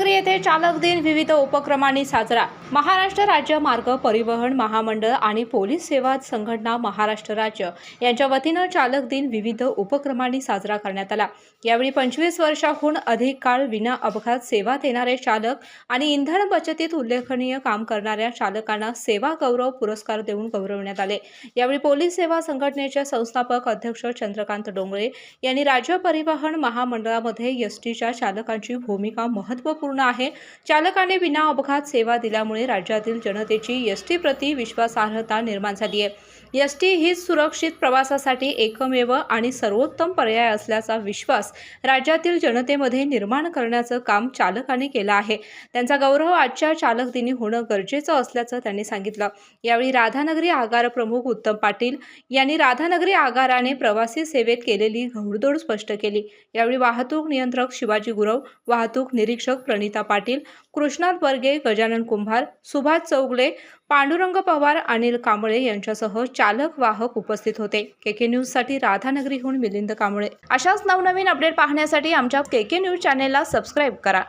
राधानगरी येथे चालक दिन विविध उपक्रमांनी साजरा। महाराष्ट्र राज्य मार्ग परिवहन महामंडळ आणि पोलीस सेवा संघटना महाराष्ट्र राज्य यांच्या वतीने चालक दिन विविध उपक्रमांनी साजरा करण्यात आला। यावेळी 25 वर्षांहून अधिक काळ विना अपघात सेवा देणारे चालक आणि इंधन बचतीत उल्लेखनीय काम करणाऱ्या चालकांना सेवा गौरव पुरस्कार देऊन गौरवण्यात आले। यावेळी पोलीस सेवा संघटनेचे संस्थापक अध्यक्ष चंद्रकांत डोंगरे यांनी राज्य परिवहन महामंडळामध्ये एसटीच्या चालकांची भूमिका महत्त्वपूर्ण आहे। चालकांनी विना अपघात सेवा दिल्यामुळे राज्यातील जनतेची एसटी प्रति विश्वासार्हता निर्माण झाली आहे। एसटी ही सुरक्षित प्रवासासाठी एकमेव आणि सर्वोत्तम पर्याय असल्याचा विश्वास राज्यातील जनतेमध्ये निर्माण करण्याचं काम चालकांनी केलं आहे। त्यांचा गौरव आजच्या चालक दिनी होणं गरजेचं असल्याचं त्यांनी सांगितलं। यावेळी राधानगरी आगार प्रमुख उत्तम पाटील यांनी राधानगरी आगाराने प्रवासी सेवेत केलेली घोडदौड स्पष्ट केली। यावेळी वाहतूक नियंत्रक शिवाजी गुरव, वाहतूक निरीक्षक प्रणिता पाटील, कृष्णात बर्गे, गजानन कुंभार, सुभाष चौगले, पांडुरंग पवार, अनिल कांबळे यांच्यासह चालक वाहक उपस्थित होते। केके न्यूज साठी राधानगरीहून मिलिंद कांबळे। अशाच नवनवीन अपडेट पाहण्यासाठी आमच्या केके न्यूज चॅनेलला सबस्क्राइब करा।